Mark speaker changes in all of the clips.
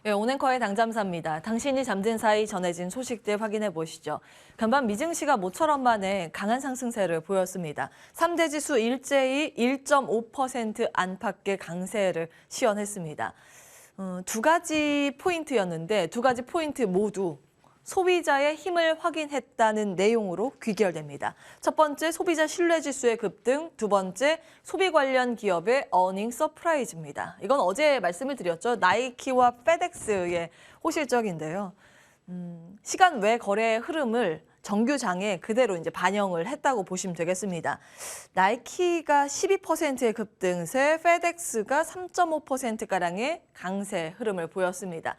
Speaker 1: 네, 오늘 당잠사입니다. 당신이 잠든 사이 전해진 소식들 확인해 보시죠. 간밤 미증시가 모처럼 만에 강한 상승세를 보였습니다. 3대 지수 일제히 1.5% 안팎의 강세를 시현했습니다. 두 가지 포인트였는데 두 가지 포인트 모두 소비자의 힘을 확인했다는 내용으로 귀결됩니다. 첫 번째, 소비자 신뢰지수의 급등. 두 번째, 소비 관련 기업의 어닝 서프라이즈입니다. 이건 어제 말씀을 드렸죠. 나이키와 페덱스의 호실적인데요. 시간 외 거래의 흐름을 정규장에 그대로 이제 반영을 했다고 보시면 되겠습니다. 나이키가 12%의 급등세, 페덱스가 3.5%가량의 강세 흐름을 보였습니다.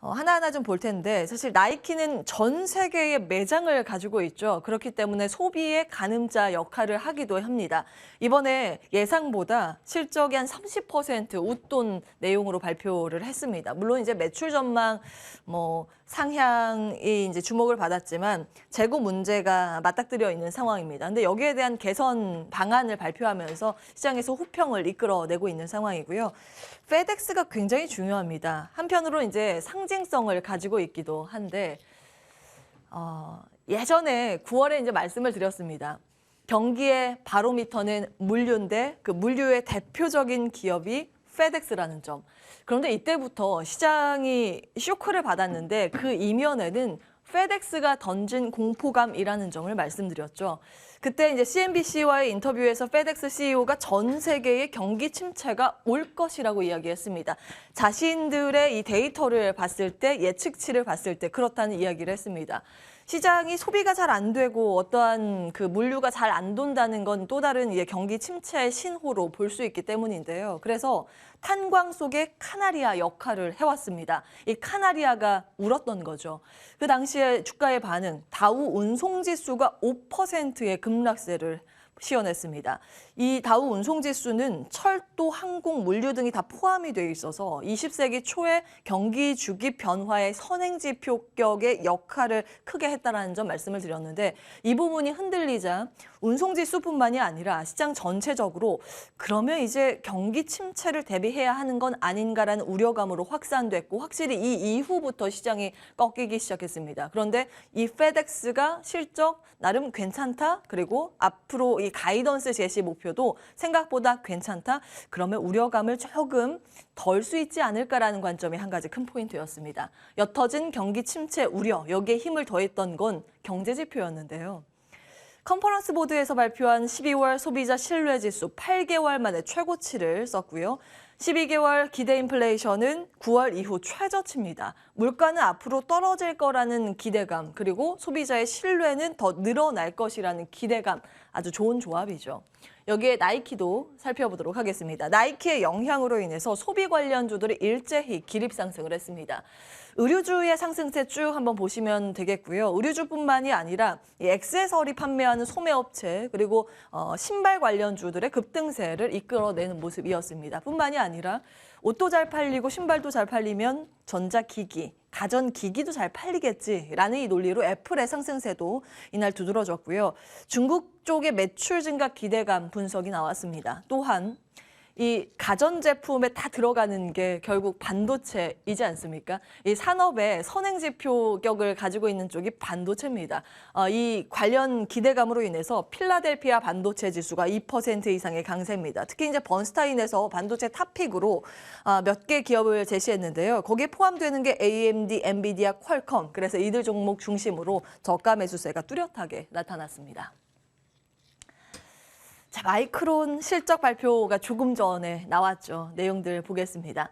Speaker 1: 하나하나 좀 볼 텐데 사실 나이키는 전 세계의 매장을 가지고 있죠. 그렇기 때문에 소비의 가늠자 역할을 하기도 합니다. 이번에 예상보다 실적이 한 30% 웃돈 내용으로 발표를 했습니다. 물론 이제 매출 전망 상향이 이제 주목을 받았지만 재고 문제가 맞닥뜨려 있는 상황입니다. 근데 여기에 대한 개선 방안을 발표하면서 시장에서 호평을 이끌어내고 있는 상황이고요. 페덱스가 굉장히 중요합니다. 한편으로 이제 상징성을 가지고 있기도 한데 예전에 9월에 이제 말씀을 드렸습니다. 경기의 바로미터는 물류인데 그 물류의 대표적인 기업이 페덱스라는 점. 그런데 이때부터 시장이 쇼크를 받았는데 그 이면에는 페덱스가 던진 공포감이라는 점을 말씀드렸죠. 그때 이제 CNBC와의 인터뷰에서 페덱스 CEO가 전 세계의 경기 침체가 올 것이라고 이야기했습니다. 자신들의 이 데이터를 봤을 때, 예측치를 봤을 때 그렇다는 이야기를 했습니다. 시장이 소비가 잘 안 되고 어떠한 그 물류가 잘 안 돈다는 건 또 다른 경기 침체의 신호로 볼 수 있기 때문인데요. 그래서 탄광 속의 카나리아 역할을 해왔습니다. 이 카나리아가 울었던 거죠. 그 당시에 주가의 반응, 다우 운송지수가 5%의 급락세를 시현했습니다. 이 다우 운송지수는 철도, 항공, 물류 등이 다 포함이 돼 있어서 20세기 초에 경기 주기 변화의 선행지표격의 역할을 크게 했다는 점 말씀을 드렸는데 이 부분이 흔들리자 운송지수뿐만이 아니라 시장 전체적으로 그러면 이제 경기 침체를 대비해야 하는 건 아닌가라는 우려감으로 확산됐고 확실히 이 이후부터 시장이 꺾이기 시작했습니다. 그런데 이 페덱스가 실적 나름 괜찮다. 그리고 앞으로 이 가이던스 제시 목표도 생각보다 괜찮다. 그러면 우려감을 조금 덜 수 있지 않을까라는 관점이 한 가지 큰 포인트였습니다. 옅어진 경기 침체 우려, 여기에 힘을 더했던 건 경제 지표였는데요. 컨퍼런스 보드에서 발표한 12월 소비자 신뢰지수 8개월 만에 최고치를 썼고요. 12개월 기대 인플레이션은 9월 이후 최저치입니다. 물가는 앞으로 떨어질 거라는 기대감, 그리고 소비자의 신뢰는 더 늘어날 것이라는 기대감, 아주 좋은 조합이죠. 여기에 나이키도 살펴보도록 하겠습니다. 나이키의 영향으로 인해서 소비 관련주들이 일제히 기립 상승을 했습니다. 의류주의 상승세 쭉 한번 보시면 되겠고요. 의류주뿐만이 아니라 이 액세서리 판매하는 소매업체 그리고 신발 관련주들의 급등세를 이끌어내는 모습이었습니다. 뿐만이 아니라 옷도 잘 팔리고 신발도 잘 팔리면 전자기기, 가전기기도 잘 팔리겠지라는 이 논리로 애플의 상승세도 이날 두드러졌고요. 중국 쪽의 매출 증가 기대감 분석이 나왔습니다. 또한 이 가전제품에 다 들어가는 게 결국 반도체이지 않습니까? 이 산업의 선행지표격을 가지고 있는 쪽이 반도체입니다. 이 관련 기대감으로 인해서 필라델피아 반도체 지수가 2% 이상의 강세입니다. 특히 이제 번스타인에서 반도체 탑픽으로 몇 개 기업을 제시했는데요. 거기에 포함되는 게 AMD, 엔비디아, 퀄컴. 그래서 이들 종목 중심으로 저가 매수세가 뚜렷하게 나타났습니다. 자, 마이크론 실적 발표가 조금 전에 나왔죠. 내용들 보겠습니다.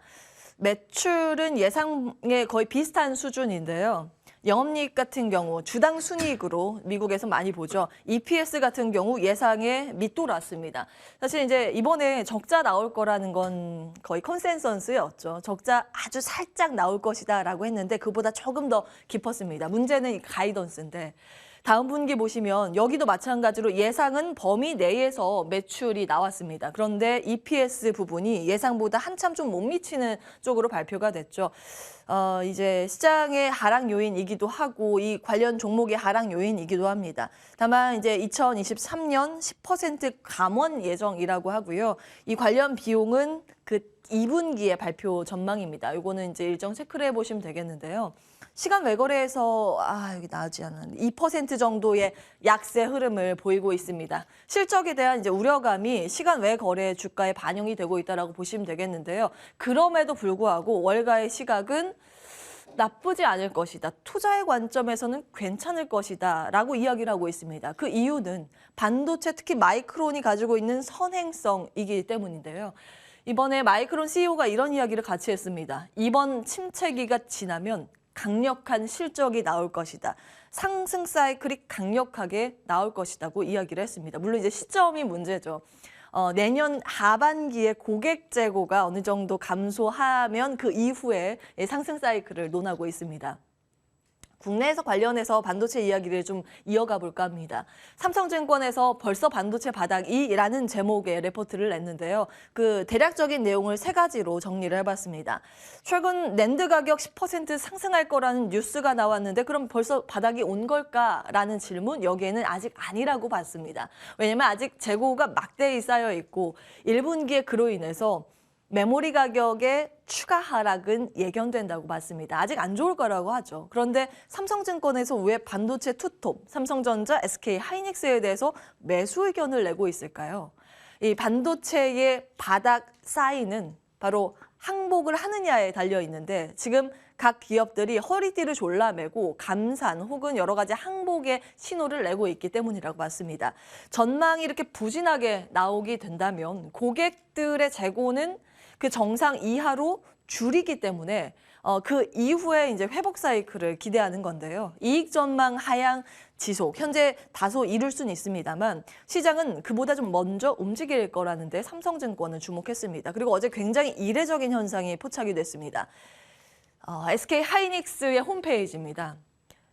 Speaker 1: 매출은 예상에 거의 비슷한 수준인데요. 영업이익 같은 경우 주당 순이익으로 미국에서 많이 보죠. EPS 같은 경우 예상에 밑돌았습니다. 사실 이제 이번에 적자 나올 거라는 건 거의 컨센서스였죠. 적자 아주 살짝 나올 것이다라고 했는데 그보다 조금 더 깊었습니다. 문제는 이 가이던스인데 다음 분기 보시면 여기도 마찬가지로 예상은 범위 내에서 매출이 나왔습니다. 그런데 EPS 부분이 예상보다 한참 좀 못 미치는 쪽으로 발표가 됐죠. 이제 시장의 하락 요인이기도 하고 이 관련 종목의 하락 요인이기도 합니다. 다만 이제 2023년 10% 감원 예정이라고 하고요. 이 관련 비용은 그 2분기의 발표 전망입니다. 이거는 이제 일정 체크를 해보시면 되겠는데요. 시간 외거래에서 여기 나오지 않은 2% 정도의 약세 흐름을 보이고 있습니다. 실적에 대한 이제 우려감이 시간 외거래 주가에 반영이 되고 있다라고 보시면 되겠는데요. 그럼에도 불구하고 월가의 시각은 나쁘지 않을 것이다. 투자의 관점에서는 괜찮을 것이다. 라고 이야기를 하고 있습니다. 그 이유는 반도체 특히 마이크론이 가지고 있는 선행성이기 때문인데요. 이번에 마이크론 CEO가 이런 이야기를 같이 했습니다. 이번 침체기가 지나면 강력한 실적이 나올 것이다. 상승 사이클이 강력하게 나올 것이라고 이야기를 했습니다. 물론 이제 시점이 문제죠. 내년 하반기에 고객 재고가 어느 정도 감소하면 그 이후에 상승 사이클을 논하고 있습니다. 국내에서 관련해서 반도체 이야기를 좀 이어가 볼까 합니다. 삼성증권에서 벌써 반도체 바닥이라는 제목의 레포트를 냈는데요. 그 대략적인 내용을 3가지로 정리를 해봤습니다. 최근 낸드 가격 10% 상승할 거라는 뉴스가 나왔는데 그럼 벌써 바닥이 온 걸까라는 질문 여기에는 아직 아니라고 봤습니다. 왜냐면 아직 재고가 막대히 쌓여 있고 1분기에 그로 인해서 메모리 가격의 추가 하락은 예견된다고 봤습니다. 아직 안 좋을 거라고 하죠. 그런데 삼성증권에서 왜 반도체 투톱, 삼성전자, SK 하이닉스에 대해서 매수 의견을 내고 있을까요? 이 반도체의 바닥 사인은 바로 항복을 하느냐에 달려 있는데 지금 각 기업들이 허리띠를 졸라매고 감산 혹은 여러 가지 항복의 신호를 내고 있기 때문이라고 봤습니다. 전망이 이렇게 부진하게 나오게 된다면 고객들의 재고는 그 정상 이하로 줄이기 때문에 그 이후에 이제 회복 사이클을 기대하는 건데요. 이익 전망 하향 지속, 현재 다소 이룰 수는 있습니다만 시장은 그보다 좀 먼저 움직일 거라는데 삼성증권은 주목했습니다. 그리고 어제 굉장히 이례적인 현상이 포착이 됐습니다. SK 하이닉스의 홈페이지입니다.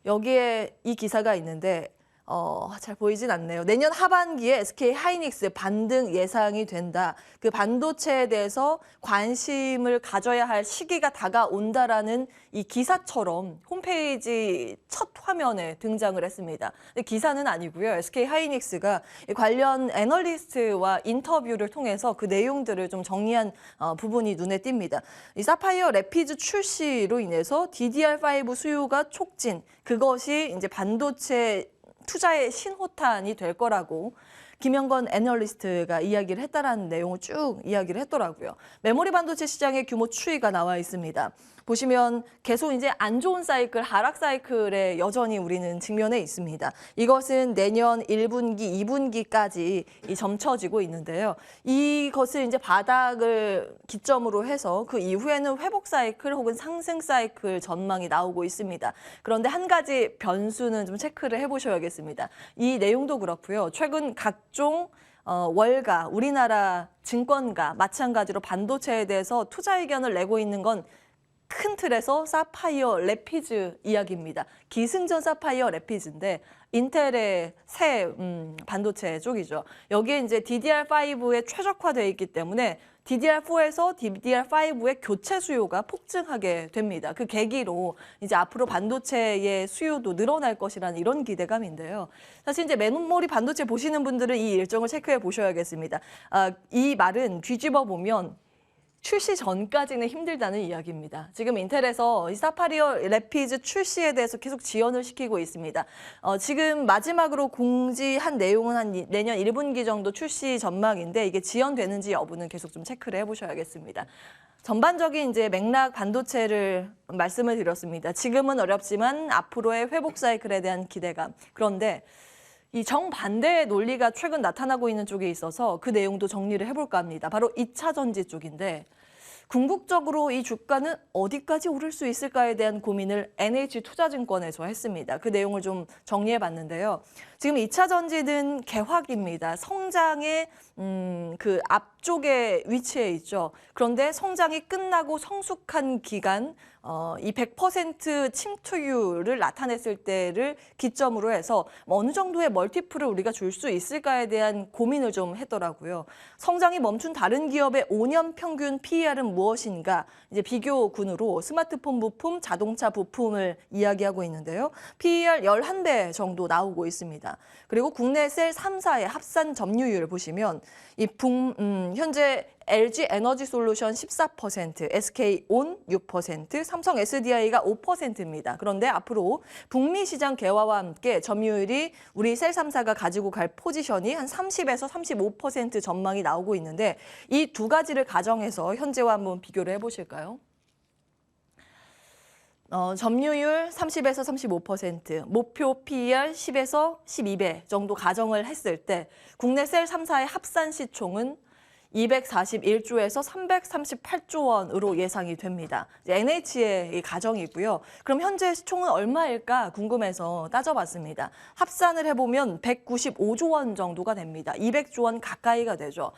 Speaker 1: 여기에 이 기사가 있는데 잘 보이진 않네요. 내년 하반기에 SK 하이닉스 반등 예상이 된다. 그 반도체에 대해서 관심을 가져야 할 시기가 다가온다라는 이 기사처럼 홈페이지 첫 화면에 등장을 했습니다. 근데 기사는 아니고요. SK 하이닉스가 관련 애널리스트와 인터뷰를 통해서 그 내용들을 좀 정리한 부분이 눈에 띕니다. 이 사파이어 래피즈 출시로 인해서 DDR5 수요가 촉진, 그것이 이제 반도체 투자의 신호탄이 될 거라고 김영건 애널리스트가 이야기를 했다라는 내용을 쭉 이야기를 했더라고요. 메모리 반도체 시장의 규모 추이가 나와 있습니다. 보시면 계속 이제 안 좋은 사이클, 하락 사이클에 여전히 우리는 직면해 있습니다. 이것은 내년 1분기, 2분기까지 점쳐지고 있는데요. 이것을 이제 바닥을 기점으로 해서 그 이후에는 회복 사이클 혹은 상승 사이클 전망이 나오고 있습니다. 그런데 한 가지 변수는 좀 체크를 해보셔야겠습니다. 이 내용도 그렇고요. 최근 각종 월가, 우리나라 증권가 마찬가지로 반도체에 대해서 투자 의견을 내고 있는 건 큰 틀에서 사파이어 래피즈 이야기입니다. 기승전 사파이어 래피즈인데 인텔의 새 반도체 쪽이죠. 여기에 이제 DDR5에 최적화되어 있기 때문에 DDR4에서 DDR5의 교체 수요가 폭증하게 됩니다. 그 계기로 이제 앞으로 반도체의 수요도 늘어날 것이라는 이런 기대감인데요. 사실 이제 메모리 반도체 보시는 분들은 이 일정을 체크해 보셔야겠습니다. 이 말은 뒤집어 보면 출시 전까지는 힘들다는 이야기입니다. 지금 인텔에서 이 사파이어 래피즈 출시에 대해서 계속 지연을 시키고 있습니다. 지금 마지막으로 공지한 내용은 한 내년 1분기 정도 출시 전망인데 이게 지연되는지 여부는 계속 좀 체크를 해보셔야겠습니다. 전반적인 이제 맥락 반도체를 말씀을 드렸습니다. 지금은 어렵지만 앞으로의 회복 사이클에 대한 기대감. 그런데 이 정반대의 논리가 최근 나타나고 있는 쪽에 있어서 그 내용도 정리를 해볼까 합니다. 바로 2차 전지 쪽인데 궁극적으로 이 주가는 어디까지 오를 수 있을까에 대한 고민을 NH투자증권에서 했습니다. 그 내용을 좀 정리해봤는데요. 지금 2차 전지는 개화기입니다. 성장의 그 앞쪽에 위치해 있죠. 그런데 성장이 끝나고 성숙한 기간, 이 100% 침투율을 나타냈을 때를 기점으로 해서 어느 정도의 멀티플을 우리가 줄 수 있을까에 대한 고민을 좀 했더라고요. 성장이 멈춘 다른 기업의 5년 평균 PER은 무엇인가? 이제 비교군으로 스마트폰 부품, 자동차 부품을 이야기하고 있는데요. PER 11배 정도 나오고 있습니다. 있습니다. 그리고 국내 셀 3사의 합산 점유율을 보시면 현재 LG 에너지 솔루션 14%, SK온 6%, 삼성 SDI가 5%입니다. 그런데 앞으로 북미 시장 개화와 함께 점유율이 우리 셀 3사가 가지고 갈 포지션이 한 30에서 35% 전망이 나오고 있는데 이 두 가지를 가정해서 현재와 한번 비교를 해보실까요? 점유율 30에서 35%, 목표 PER 10에서 12배 정도 가정을 했을 때 국내 셀 3사의 합산 시총은 241조에서 338조 원으로 예상이 됩니다. NH의 가정이고요. 그럼 현재 시총은 얼마일까 궁금해서 따져봤습니다. 합산을 해보면 195조 원 정도가 됩니다. 200조 원 가까이가 되죠.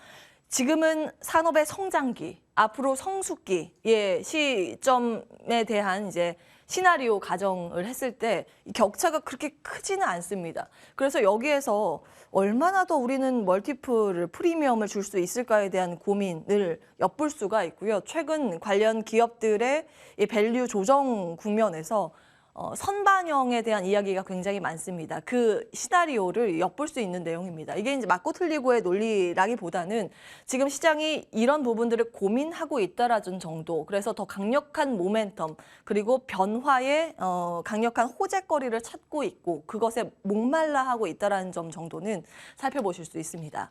Speaker 1: 지금은 산업의 성장기, 앞으로 성숙기의 시점에 대한 이제 시나리오 가정을 했을 때 격차가 그렇게 크지는 않습니다. 그래서 여기에서 얼마나 더 우리는 멀티플을 프리미엄을 줄 수 있을까에 대한 고민을 엿볼 수가 있고요. 최근 관련 기업들의 이 밸류 조정 국면에서 선반영에 대한 이야기가 굉장히 많습니다. 그 시나리오를 엿볼 수 있는 내용입니다. 이게 이제 맞고 틀리고의 논리라기보다는 지금 시장이 이런 부분들을 고민하고 있다라는 정도, 그래서 더 강력한 모멘텀 그리고 변화의 강력한 호재거리를 찾고 있고 그것에 목말라 하고 있다라는 점 정도는 살펴보실 수 있습니다.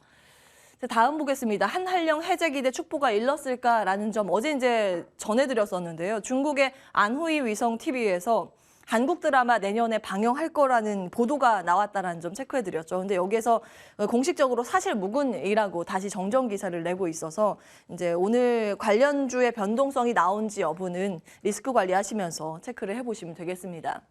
Speaker 1: 다음 보겠습니다. 한한령 해제 기대 축보가 일렀을까라는 점 어제 이제 전해드렸었는데요. 중국의 안후이 위성 TV에서 한국 드라마 내년에 방영할 거라는 보도가 나왔다는 점 체크해드렸죠. 근데 여기에서 공식적으로 사실 무근이라고 다시 정정 기사를 내고 있어서 이제 오늘 관련주의 변동성이 나온지 여부는 리스크 관리하시면서 체크를 해보시면 되겠습니다.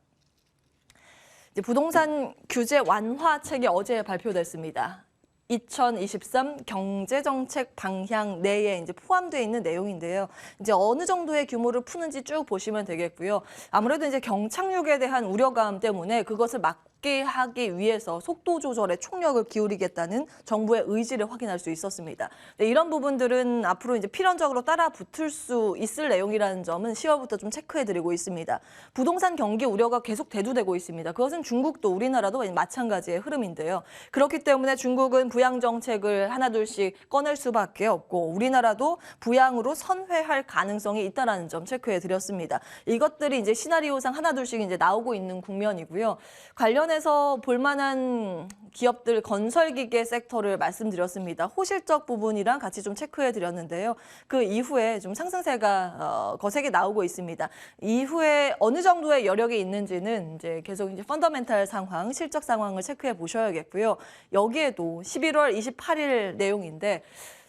Speaker 1: 이제 부동산 규제 완화책이 어제 발표됐습니다. 2023 경제정책 방향 내에 이제 포함되어 있는 내용인데요. 이제 어느 정도의 규모를 푸는지 쭉 보시면 되겠고요. 아무래도 이제 경착륙에 대한 우려감 때문에 그것을 막게 하기 위해서 속도 조절에 총력을 기울이겠다는 정부의 의지를 확인할 수 있었습니다. 네, 이런 부분들은 앞으로 이제 필연적으로 따라 붙을 수 있을 내용이라는 점은 10월부터 좀 체크해드리고 있습니다. 부동산 경기 우려가 계속 대두되고 있습니다. 그것은 중국도 우리나라도 마찬가지의 흐름인데요. 그렇기 때문에 중국은 부양 정책을 하나둘씩 꺼낼 수밖에 없고 우리나라도 부양으로 선회할 가능성이 있다라는 점 체크해드렸습니다. 이것들이 이제 시나리오상 하나둘씩 이제 나오고 있는 국면이고요. 관련해서 볼만한 기업들 건설기계 섹터를 말씀드렸습니다. 호실적 부분이랑 같이 좀 체크해드렸는데요. 그 이후에 좀 상승세가 거세게 나오고 있습니다. 이후에 어느 정도의 여력이 있는지는 이제 계속 이제 펀더멘탈 상황, 실적 상황을 체크해 보셔야겠고요. 여기에도 11월 28일 내용인데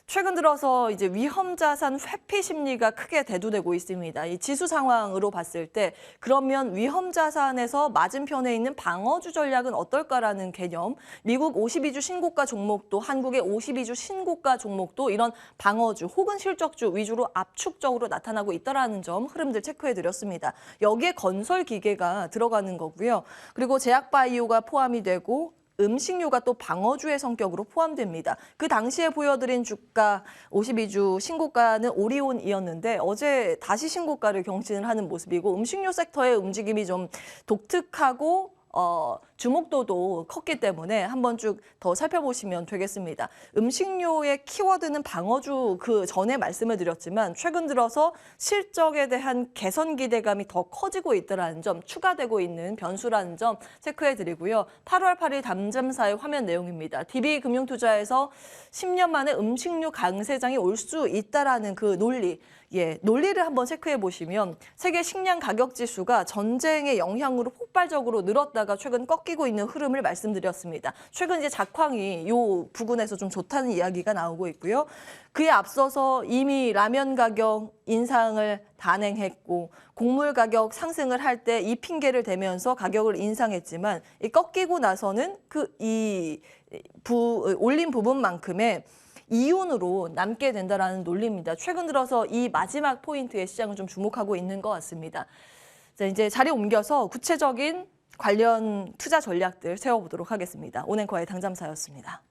Speaker 1: 최근 들어서 이제 위험 자산 회피 심리가 크게 대두되고 있습니다. 이 지수 상황으로 봤을 때 그러면 위험 자산에서 맞은편에 있는 방어주 전략은 어떨까라는 개념, 미국 52주 신고가 종목도 한국의 52주 신고가 종목도 이런 방어주 혹은 실적주 위주로 압축적으로 나타나고 있다라는 점 흐름들 체크해드렸습니다. 여기에 건설 기계가 들어가는 거고요. 그리고 제약바이오가 포함이 되고 음식료가 또 방어주의 성격으로 포함됩니다. 그 당시에 보여드린 주가 52주 신고가는 오리온이었는데 어제 다시 신고가를 경신을 하는 모습이고 음식료 섹터의 움직임이 좀 독특하고 주목도도 컸기 때문에 한번 쭉 더 살펴보시면 되겠습니다. 음식료의 키워드는 방어주 그 전에 말씀을 드렸지만 최근 들어서 실적에 대한 개선 기대감이 더 커지고 있다는 점, 추가되고 있는 변수라는 점 체크해드리고요. 8월 8일 담점사의 화면 내용입니다. DB금융투자에서 10년 만에 음식료 강세장이 올 수 있다라는 그 논리, 논리를 한번 체크해 보시면 세계 식량 가격 지수가 전쟁의 영향으로 폭발적으로 늘었다가 최근 꺾이고 있는 흐름을 말씀드렸습니다. 최근 이제 작황이 이 부근에서 좀 좋다는 이야기가 나오고 있고요. 그에 앞서서 이미 라면 가격 인상을 단행했고 곡물 가격 상승을 할 때 이 핑계를 대면서 가격을 인상했지만 이 꺾이고 나서는 올린 부분만큼의 이윤으로 남게 된다라는 논리입니다. 최근 들어서 이 마지막 포인트에 시장을 좀 주목하고 있는 것 같습니다. 자, 이제 자리 옮겨서 구체적인 관련 투자 전략들 세워보도록 하겠습니다. 온앵커의 당잠사였습니다.